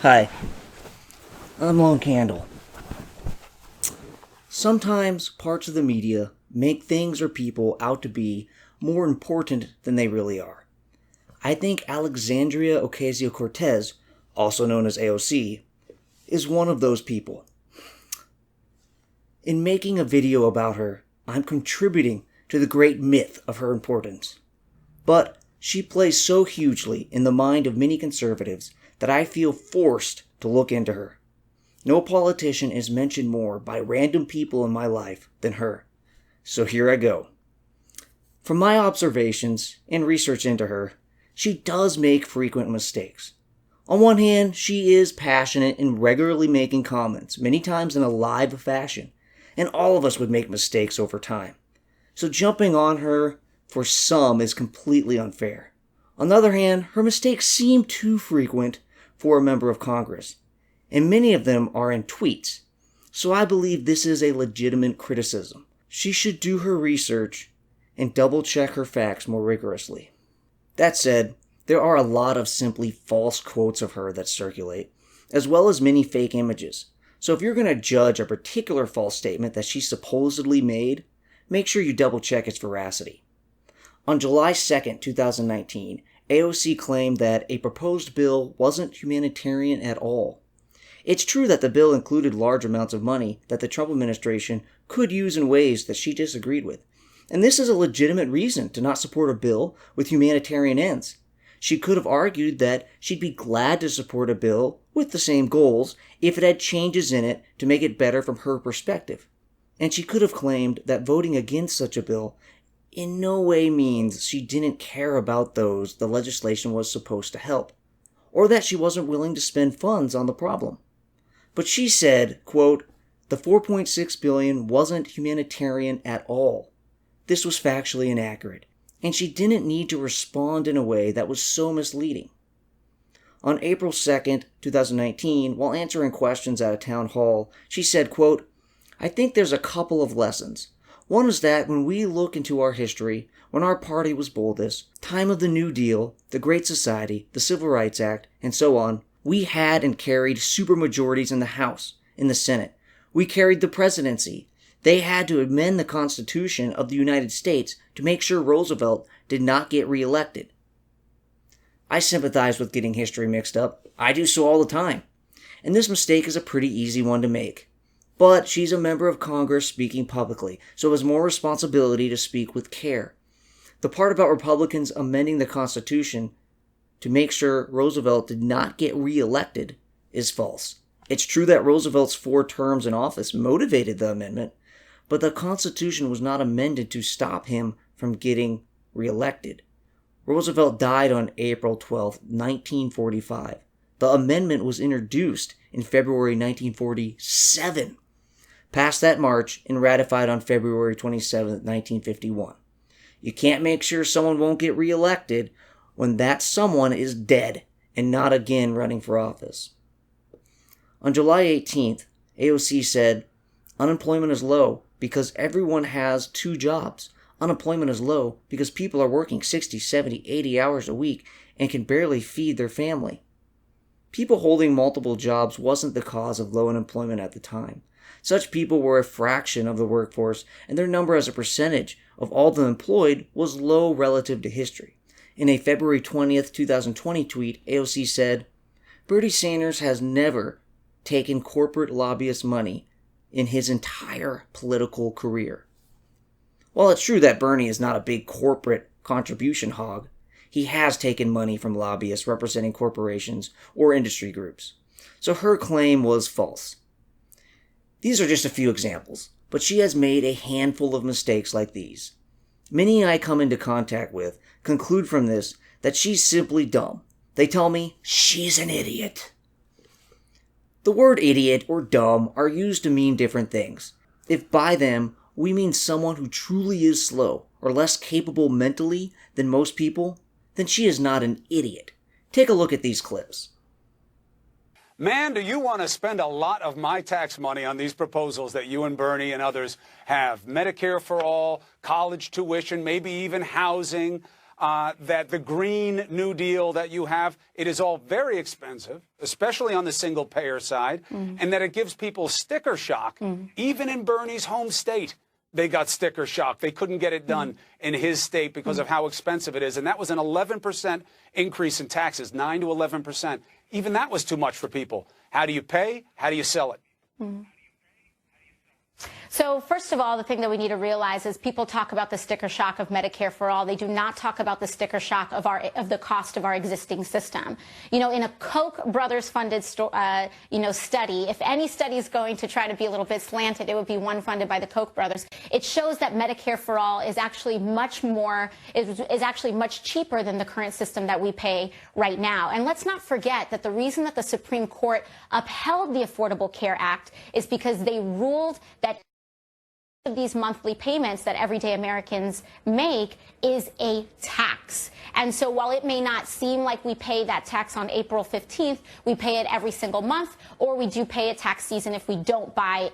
Hi, I'm Lone Candle. Sometimes parts of the media make things or people out to be more important than they really are. I think Alexandria Ocasio-Cortez, also known as AOC, is one of those people. In making a video about her, I'm contributing to the great myth of her importance. But she plays so hugely in the mind of many conservatives that I feel forced to look into her. No politician is mentioned more by random people in my life than her. So here I go. From my observations and research into her, she does make frequent mistakes. On one hand, she is passionate and regularly making comments, many times in a live fashion, and all of us would make mistakes over time. So jumping on her for some is completely unfair. On the other hand, her mistakes seem too frequent for a member of Congress, and many of them are in tweets. So I believe this is a legitimate criticism. She should do her research and double-check her facts more rigorously. That said, there are a lot of simply false quotes of her that circulate, as well as many fake images. So if you're going to judge a particular false statement that she supposedly made, make sure you double-check its veracity. On July 2nd, 2019, AOC claimed that a proposed bill wasn't humanitarian at all. It's true that the bill included large amounts of money that the Trump administration could use in ways that she disagreed with. And this is a legitimate reason to not support a bill with humanitarian ends. She could have argued that she'd be glad to support a bill with the same goals if it had changes in it to make it better from her perspective. And she could have claimed that voting against such a bill in no way means she didn't care about those the legislation was supposed to help, or that she wasn't willing to spend funds on the problem. But she said, quote, "The $4.6 billion wasn't humanitarian at all. This was factually inaccurate, and she didn't need to respond in a way that was so misleading." On April 2nd, 2019, while answering questions at a town hall, she said, quote, "I think there's a couple of lessons. One is that when we look into our history, when our party was boldest, time of the New Deal, the Great Society, the Civil Rights Act, and so on, we had and carried supermajorities in the House, in the Senate. We carried the presidency. They had to amend the Constitution of the United States to make sure Roosevelt did not get reelected." I sympathize with getting history mixed up. I do so all the time. And this mistake is a pretty easy one to make. But she's a member of Congress speaking publicly, so has more responsibility to speak with care. The part about Republicans amending the Constitution to make sure Roosevelt did not get reelected is false. It's true that Roosevelt's 4 terms in office motivated the amendment, but the Constitution was not amended to stop him from getting reelected. Roosevelt died on April 12, 1945. The amendment was introduced in February 1947. Passed that March and ratified on February 27, 1951. You can't make sure someone won't get reelected when that someone is dead and not again running for office. On July 18th, AOC said, "Unemployment is low because everyone has 2 jobs. Unemployment is low because people are working 60, 70, 80 hours a week and can barely feed their family." People holding multiple jobs wasn't the cause of low unemployment at the time. Such people were a fraction of the workforce, and their number as a percentage of all the employed was low relative to history. In a February 20th, 2020 tweet, AOC said, "Bernie Sanders has never taken corporate lobbyist money in his entire political career." While it's true that Bernie is not a big corporate contribution hog, he has taken money from lobbyists representing corporations or industry groups. So her claim was false. These are just a few examples, but she has made a handful of mistakes like these. Many I come into contact with conclude from this that she's simply dumb. They tell me she's an idiot. The word idiot or dumb are used to mean different things. If by them we mean someone who truly is slow or less capable mentally than most people, then she is not an idiot. Take a look at these clips. Man, do you want to spend a lot of my tax money on these proposals that you and Bernie and others have? Medicare for all, college tuition, maybe even housing. that the Green New Deal that you have, it is all very expensive, especially on the single-payer side, and that it gives people sticker shock. Even in Bernie's home state, they got sticker shock. They couldn't get it done in his state because of how expensive it is. And that was an 11% increase in taxes, 9 to 11%. Even that was too much for people. How do you pay? How do you sell it? So first of all, the thing that we need to realize is people talk about the sticker shock of Medicare for all. They do not talk about the sticker shock of the cost of our existing system. You know, in a Koch brothers funded study, if any study is going to try to be a little bit slanted, it would be one funded by the Koch brothers. It shows that Medicare for all is actually much cheaper than the current system that we pay right now. And let's not forget that the reason that the Supreme Court upheld the Affordable Care Act is because they ruled that of these monthly payments that everyday Americans make is a tax. And so while it may not seem like we pay that tax on April 15th, we pay it every single month, or we do pay a tax season if we don't buy,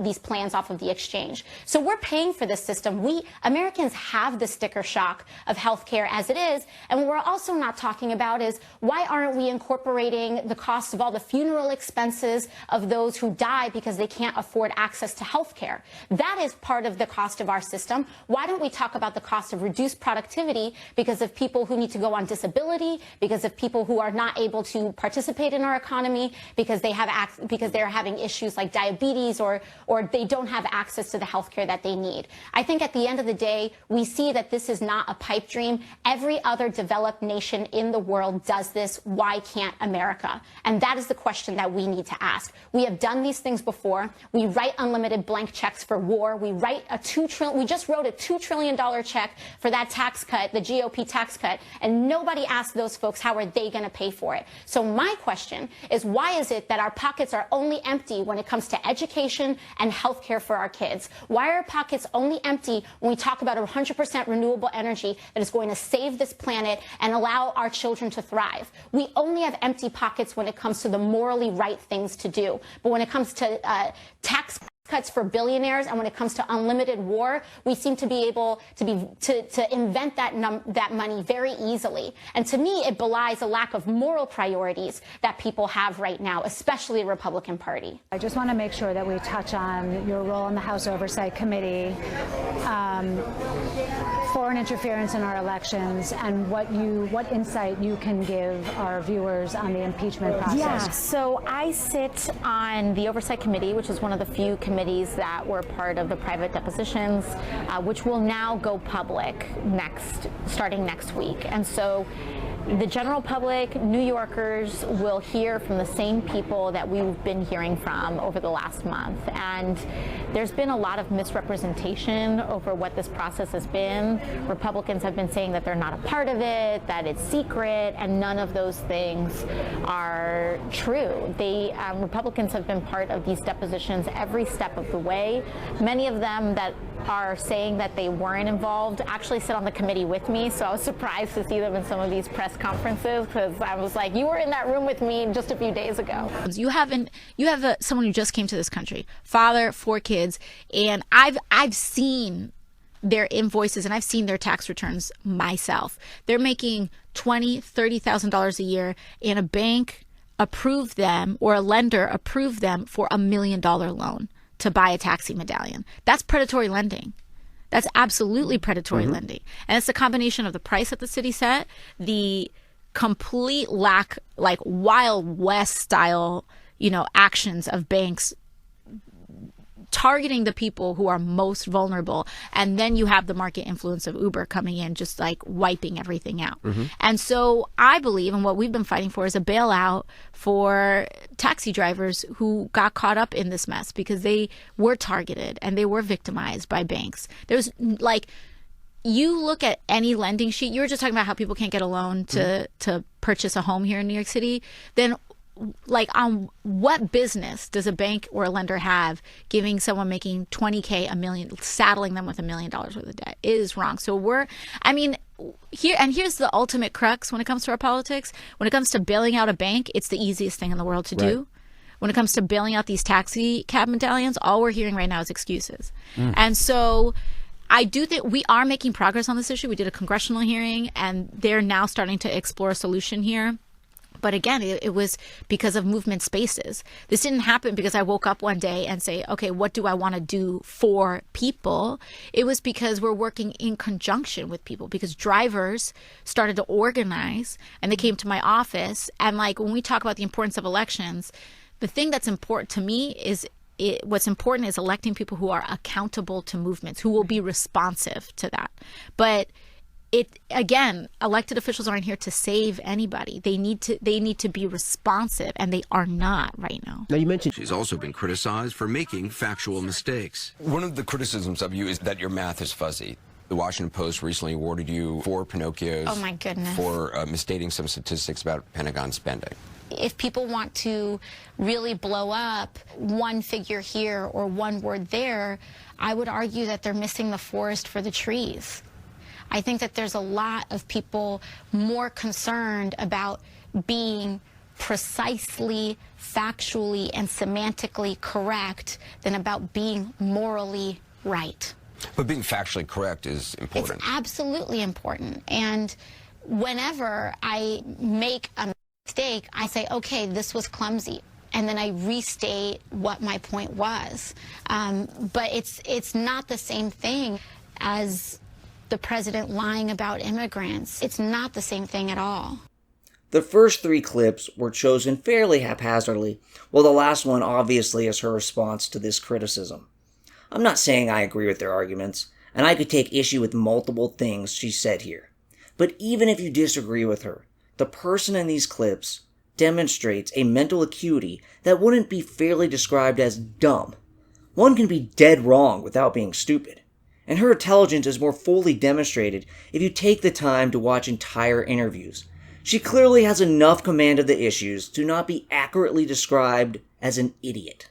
these plans off of the exchange. So we're paying for this system. We Americans have the sticker shock of healthcare as it is. And what we're also not talking about is why aren't we incorporating the cost of all the funeral expenses of those who die because they can't afford access to healthcare? That is part of the cost of our system. Why don't we talk about the cost of reduced productivity because of people who need to go on disability, because of people who are not able to participate in our economy, because they're having issues like diabetes or they don't have access to the health care that they need. I think at the end of the day, we see that this is not a pipe dream. Every other developed nation in the world does this. Why can't America? And that is the question that we need to ask. We have done these things before. We write unlimited blank checks for war. We just wrote a $2 trillion check for that tax cut, the GOP tax cut, and nobody asked those folks how are they going to pay for it. So my question is, why is it that our pockets are only empty when it comes to education and health care for our kids? Why are our pockets only empty when we talk about 100% renewable energy that is going to save this planet and allow our children to thrive? We only have empty pockets when it comes to the morally right things to do. But when it comes to tax cuts for billionaires and when it comes to unlimited war, we seem to be able to invent that money very easily. And to me, it belies a lack of moral priorities that people have right now, especially the Republican Party. I just want to make sure that we touch on your role in the House Oversight Committee, foreign interference in our elections, and what insight you can give our viewers on the impeachment process. Yeah, so I sit on the Oversight Committee, which is one of the few committees that were part of the private depositions, which will now go public starting next week. And so the general public, New Yorkers, will hear from the same people that we've been hearing from over the last month. And there's been a lot of misrepresentation over what this process has been. Republicans have been saying that they're not a part of it, that it's secret, and none of those things are true. Republicans have been part of these depositions every step of the way. Many of them that are saying that they weren't involved actually sit on the committee with me, so I was surprised to see them in some of these press conferences because I was like, you were in that room with me just a few days ago. You have someone who just came to this country, father, 4 kids, and I've seen their invoices and I've seen their tax returns myself. They're making $20,000, $30,000 a year, and a bank approved them or a lender approved them for $1 million loan to buy a taxi medallion. That's predatory lending. That's absolutely predatory lending. And it's a combination of the price that the city set, the complete lack, like Wild West style, actions of banks targeting the people who are most vulnerable. And then you have the market influence of Uber coming in, just like wiping everything out. And so I believe, and what we've been fighting for, is a bailout for taxi drivers who got caught up in this mess because they were targeted and they were victimized by banks. There's you look at any lending sheet, you were just talking about how people can't get a loan to purchase a home here in New York City. Then on what business does a bank or a lender have giving someone making $20K, $1 million, saddling them with $1 million worth of debt? It is wrong. So here's the ultimate crux when it comes to our politics. When it comes to bailing out a bank, it's the easiest thing in the world to do. When it comes to bailing out these taxi cab medallions, all we're hearing right now is excuses. And so I do think we are making progress on this issue. We did a congressional hearing, and they're now starting to explore a solution here. But again, it was because of movement spaces. This didn't happen because I woke up one day and say, okay, what do I want to do for people? It was because we're working in conjunction with people, because drivers started to organize and they came to my office. And like when we talk about the importance of elections, the thing that's important to me is what's important is electing people who are accountable to movements, who will be responsive to that. But again, elected officials aren't here to save anybody. They need to be responsive, and they are not right now. Now, you mentioned she's also been criticized for making factual mistakes. One of the criticisms of you is that your math is fuzzy. The Washington Post recently awarded you 4 Pinocchios. Oh my goodness. For misstating some statistics about Pentagon spending. If people want to really blow up one figure here or one word there, I would argue that they're missing the forest for the trees. I think that there's a lot of people more concerned about being precisely, factually, and semantically correct than about being morally right. But being factually correct is important. It's absolutely important. And whenever I make a mistake, I say, okay, this was clumsy. And then I restate what my point was. But it's not the same thing as the president lying about immigrants. It's not the same thing at all. The first 3 clips were chosen fairly haphazardly, while the last one obviously is her response to this criticism. I'm not saying I agree with their arguments, and I could take issue with multiple things she said here. But even if you disagree with her, the person in these clips demonstrates a mental acuity that wouldn't be fairly described as dumb. One can be dead wrong without being stupid. And her intelligence is more fully demonstrated if you take the time to watch entire interviews. She clearly has enough command of the issues to not be accurately described as an idiot.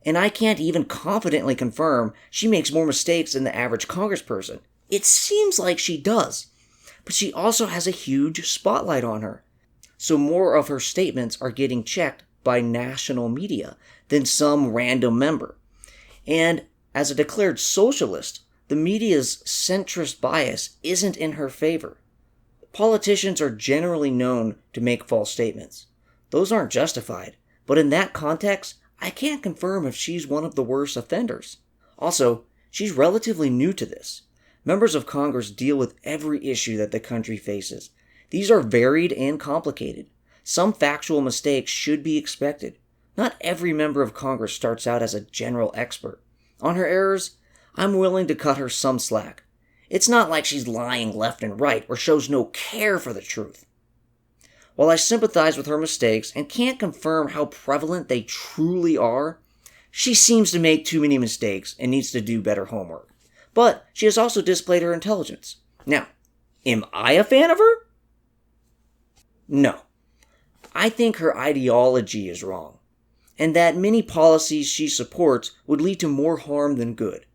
And I can't even confidently confirm she makes more mistakes than the average congressperson. It seems like she does. But she also has a huge spotlight on her. So more of her statements are getting checked by national media than some random member. And as a declared socialist, the media's centrist bias isn't in her favor. Politicians are generally known to make false statements. Those aren't justified, but in that context, I can't confirm if she's one of the worst offenders. Also, she's relatively new to this. Members of Congress deal with every issue that the country faces. These are varied and complicated. Some factual mistakes should be expected. Not every member of Congress starts out as a general expert. On her errors, I'm willing to cut her some slack. It's not like she's lying left and right or shows no care for the truth. While I sympathize with her mistakes and can't confirm how prevalent they truly are, she seems to make too many mistakes and needs to do better homework. But she has also displayed her intelligence. Now, am I a fan of her? No. I think her ideology is wrong, and that many policies she supports would lead to more harm than good.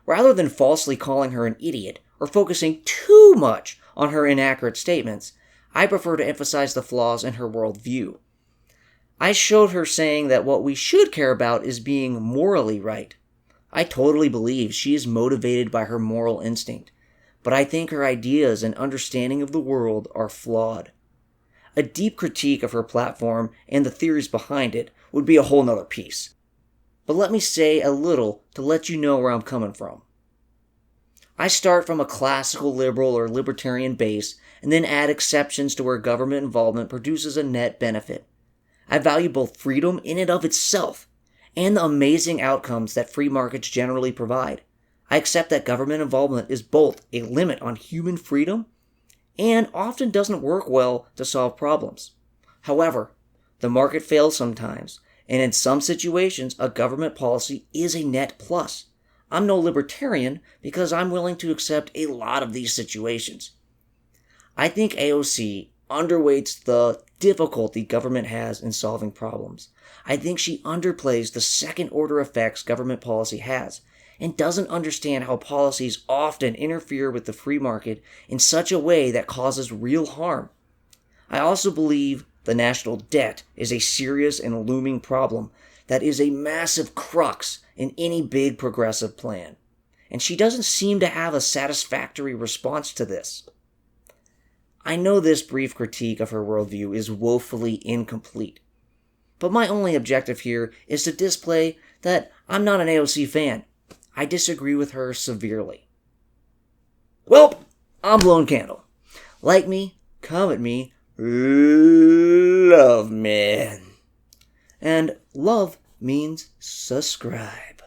Rather than falsely calling her an idiot or focusing too much on her inaccurate statements, I prefer to emphasize the flaws in her worldview. I showed her saying that what we should care about is being morally right. I totally believe she is motivated by her moral instinct, but I think her ideas and understanding of the world are flawed. A deep critique of her platform and the theories behind it would be a whole nother piece. But let me say a little to let you know where I'm coming from. I start from a classical liberal or libertarian base and then add exceptions to where government involvement produces a net benefit. I value both freedom in and of itself and the amazing outcomes that free markets generally provide. I accept that government involvement is both a limit on human freedom and often doesn't work well to solve problems. However, the market fails sometimes, and in some situations, a government policy is a net plus. I'm no libertarian because I'm willing to accept a lot of these situations. I think AOC underweights the difficulty government has in solving problems. I think she underplays the second-order effects government policy has, and doesn't understand how policies often interfere with the free market in such a way that causes real harm. I also believe the national debt is a serious and looming problem that is a massive crux in any big progressive plan. and she doesn't seem to have a satisfactory response to this. I know this brief critique of her worldview is woefully incomplete, but my only objective here is to display that I'm not an AOC fan. I disagree with her severely. Well, I'm Blown Candle. Like me, comment me, love me. And love means subscribe.